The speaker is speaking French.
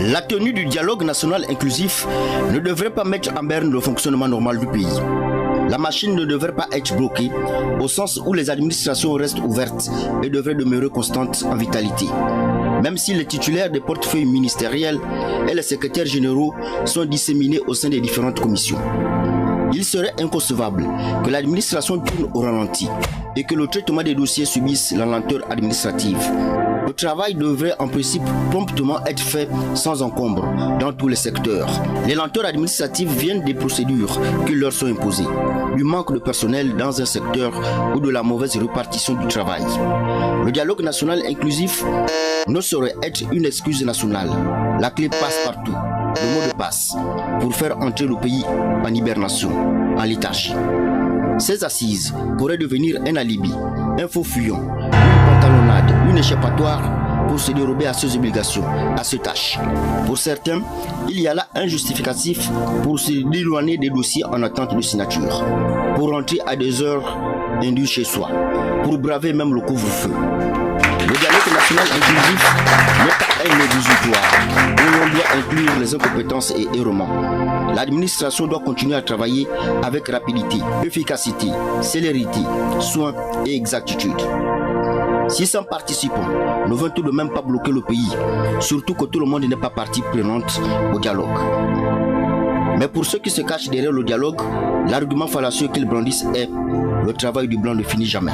La tenue du dialogue national inclusif ne devrait pas mettre en berne le fonctionnement normal du pays. La machine ne devrait pas être bloquée, au sens où les administrations restent ouvertes et devraient demeurer constantes en vitalité. Même si les titulaires des portefeuilles ministériels et les secrétaires généraux sont disséminés au sein des différentes commissions. Il serait inconcevable que l'administration tourne au ralenti et que le traitement des dossiers subisse la lenteur administrative. Le travail devrait en principe promptement être fait sans encombre dans tous les secteurs. Les lenteurs administratives viennent des procédures qui leur sont imposées, du manque de personnel dans un secteur ou de la mauvaise répartition du travail. Le dialogue national inclusif ne saurait être une excuse nationale. La clé passe partout, le mot de passe, pour faire entrer le pays en hibernation, en léthargie. Ces assises pourraient devenir un alibi, un faux fuyant, une pantalonnade, une échappatoire pour se dérober à ses obligations, à ses tâches. Pour certains, il y a là un justificatif pour se déloigner des dossiers en attente de signature, pour rentrer à des heures indues chez soi, pour braver même le couvre-feu. Le dialogue national inclusif n'est pas un exutoire où l'on doit inclure les incompétences et errements. L'administration doit continuer à travailler avec rapidité, efficacité, célérité, soin et exactitude. 600 participants ne vont tout de même pas bloquer le pays, surtout que tout le monde n'est pas partie prenante au dialogue. Mais pour ceux qui se cachent derrière le dialogue, l'argument fallacieux qu'ils brandissent est « le travail du blanc ne finit jamais ».